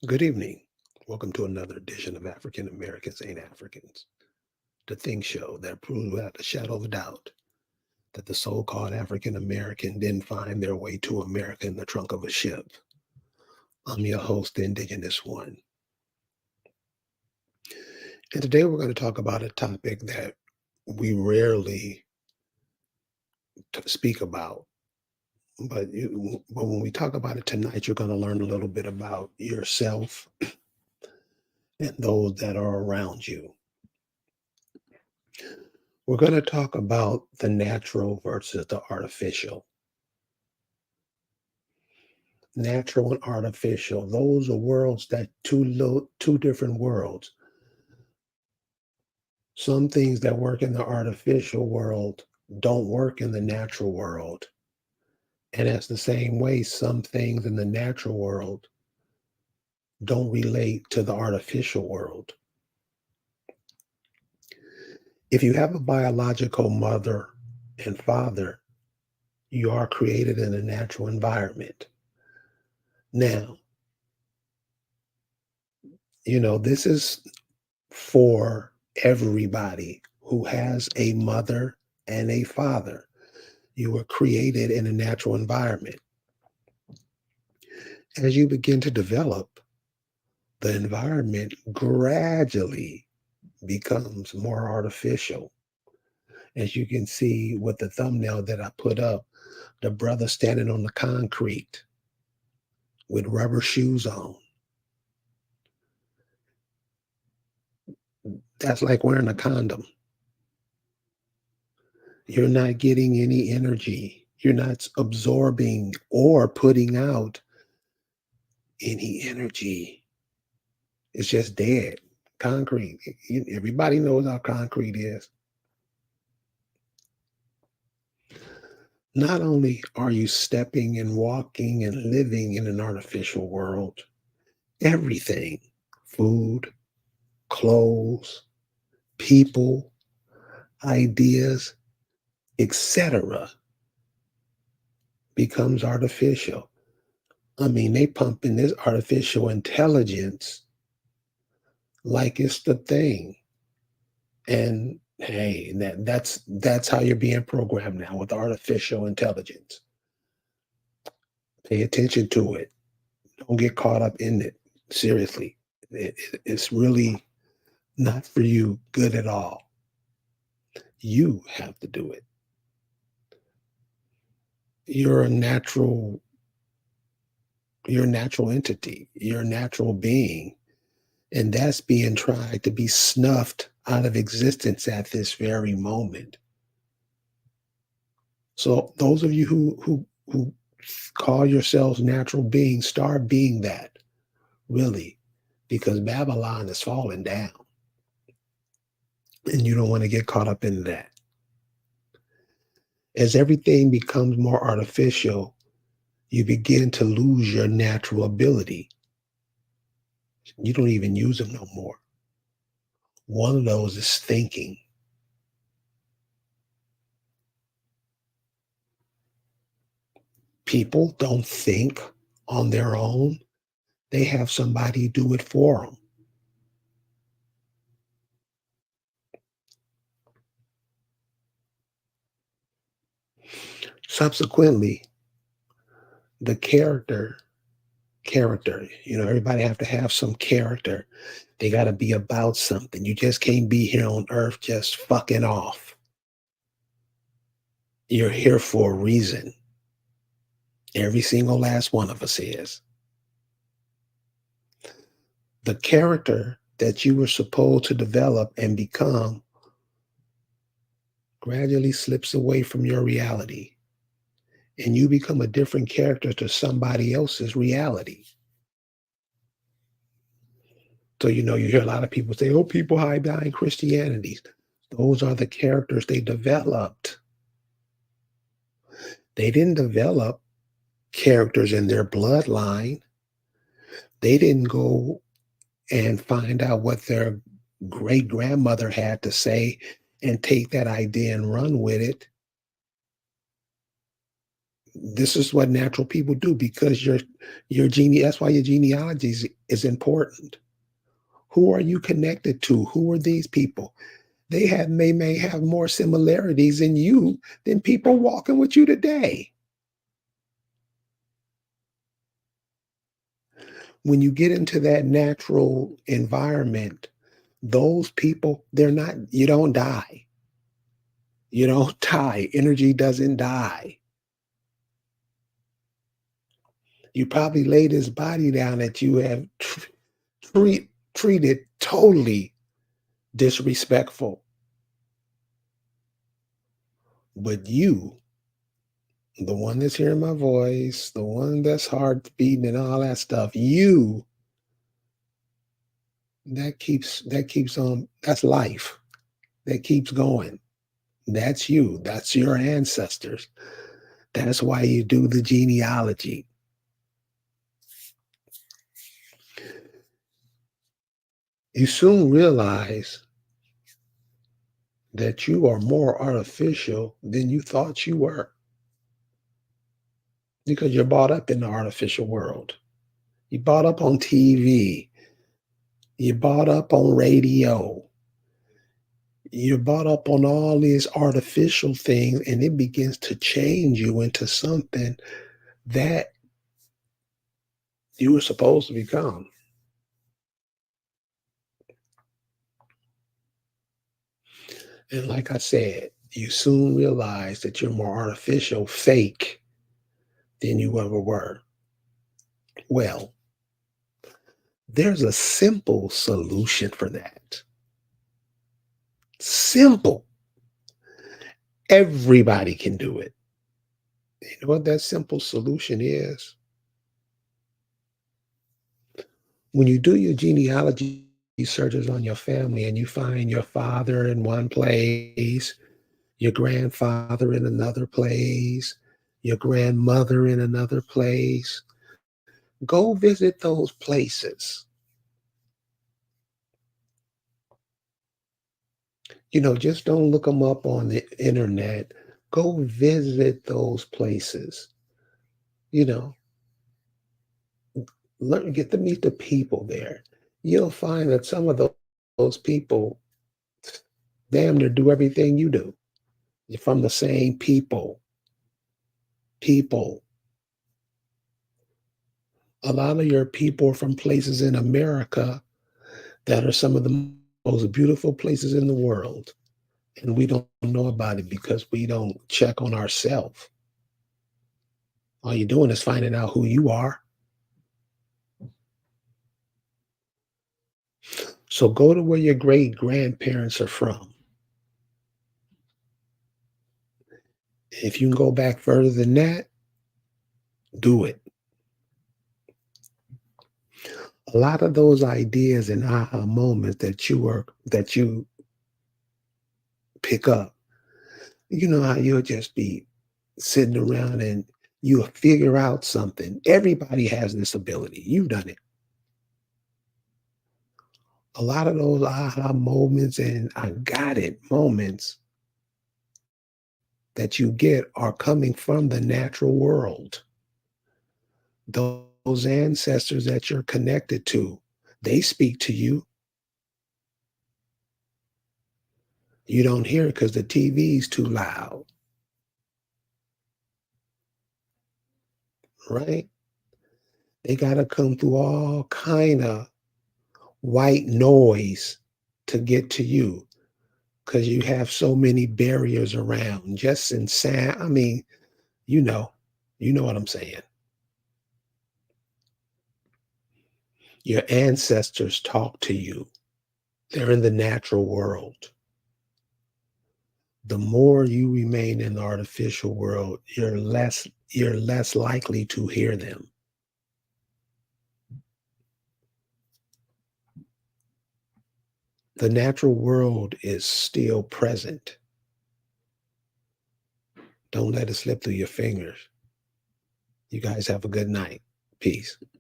Good evening. Welcome to another edition of African Americans Ain't Africans, the Think Show that proves without a shadow of a doubt that the so called African American didn't find their way to America in the trunk of a ship. I'm your host, the Indigenous One. And today we're going to talk about a topic that we rarely speak about. But when we talk about it tonight, you're going to learn a little bit about yourself and those that are around you. We're going to talk about the natural versus the artificial. Natural and artificial, those are worlds that two different worlds. Some things that work in the artificial world don't work in the natural world. And that's the same way some things in the natural world don't relate to the artificial world. If you have a biological mother and father, you are created in a natural environment. Now, this is for everybody who has a mother and a father. You were created in a natural environment. As you begin to develop, the environment gradually becomes more artificial. As you can see with the thumbnail that I put up, the brother standing on the concrete with rubber shoes on. That's like wearing a condom. You're not getting any energy. You're not absorbing or putting out any energy. It's just dead. Concrete. Everybody knows how concrete is. Not only are you stepping and walking and living in an artificial world, everything, food, clothes, people, ideas, etc., becomes artificial. I mean, they pump in this artificial intelligence like it's the thing. And hey, that's how you're being programmed now with artificial intelligence. Pay attention to it. Don't get caught up in it. Seriously, it's really not for you good at all. You have to do it. You're a natural, you're a natural entity. You're a natural being. And that's being tried to be snuffed out of existence at this very moment. So those of you who call yourselves natural beings, start being that, really, because Babylon is falling down. And you don't want to get caught up in that. As everything becomes more artificial, you begin to lose your natural ability. You don't even use them no more. One of those is thinking. People don't think on their own. They have somebody do it for them. Subsequently, the character, everybody have to have some character. They got to be about something. You just can't be here on earth just fucking off. You're here for a reason. Every single last one of us is. The character that you were supposed to develop and become gradually slips away from your reality, and you become a different character to somebody else's reality. So, you hear a lot of people say, oh, people hide behind Christianity. Those are the characters they developed. They didn't develop characters in their bloodline. They didn't go and find out what their great grandmother had to say and take that idea and run with it. This is what natural people do because that's why your genealogy is important. Who are you connected to? Who are these people? They may have more similarities in you than people walking with you today. When you get into that natural environment, those people, they're not, you don't die. You don't die. Energy doesn't die. You probably lay this body down that you have treated totally disrespectful. But you, the one that's hearing my voice, the one that's heart beating and all that stuff, you, that keeps on, that's life. That keeps going. That's you. That's your ancestors. That's why you do the genealogy. You soon realize that you are more artificial than you thought you were because you're brought up in the artificial world. You brought up on TV. You brought up on radio. You're brought up on all these artificial things, and it begins to change you into something that you were supposed to become. And like I said, you soon realize that you're more artificial, fake than you ever were. Well, there's a simple solution for that. Simple. Everybody can do it. You know what that simple solution is? When you do your genealogy searches on your family and you find your father in one place, your grandfather in another place, your grandmother in another place, go visit those places. Just don't look them up on the internet. Go visit those places. You know, get to meet the people there. You'll find that some of those people damn near do everything you do. You're from the same people. People. A lot of your people are from places in America that are some of the most beautiful places in the world. And we don't know about it because we don't check on ourselves. All you're doing is finding out who you are. So go to where your great grandparents are from. If you can go back further than that, do it. A lot of those ideas and aha moments that you pick up, you know how you'll just be sitting around and you'll figure out something. Everybody has this ability. You've done it. A lot of those aha moments and I got it moments that you get are coming from the natural world. Those ancestors that you're connected to, they speak to you. You don't hear it because the TV's too loud, right? They got to come through all kind of white noise to get to you because you have so many barriers around just in sound. I mean, you know, you know what I'm saying. Your ancestors talk to you. They're in the natural world. The more you remain in the artificial world, you're less likely to hear them. The natural world is still present. Don't let it slip through your fingers. You guys have a good night. Peace.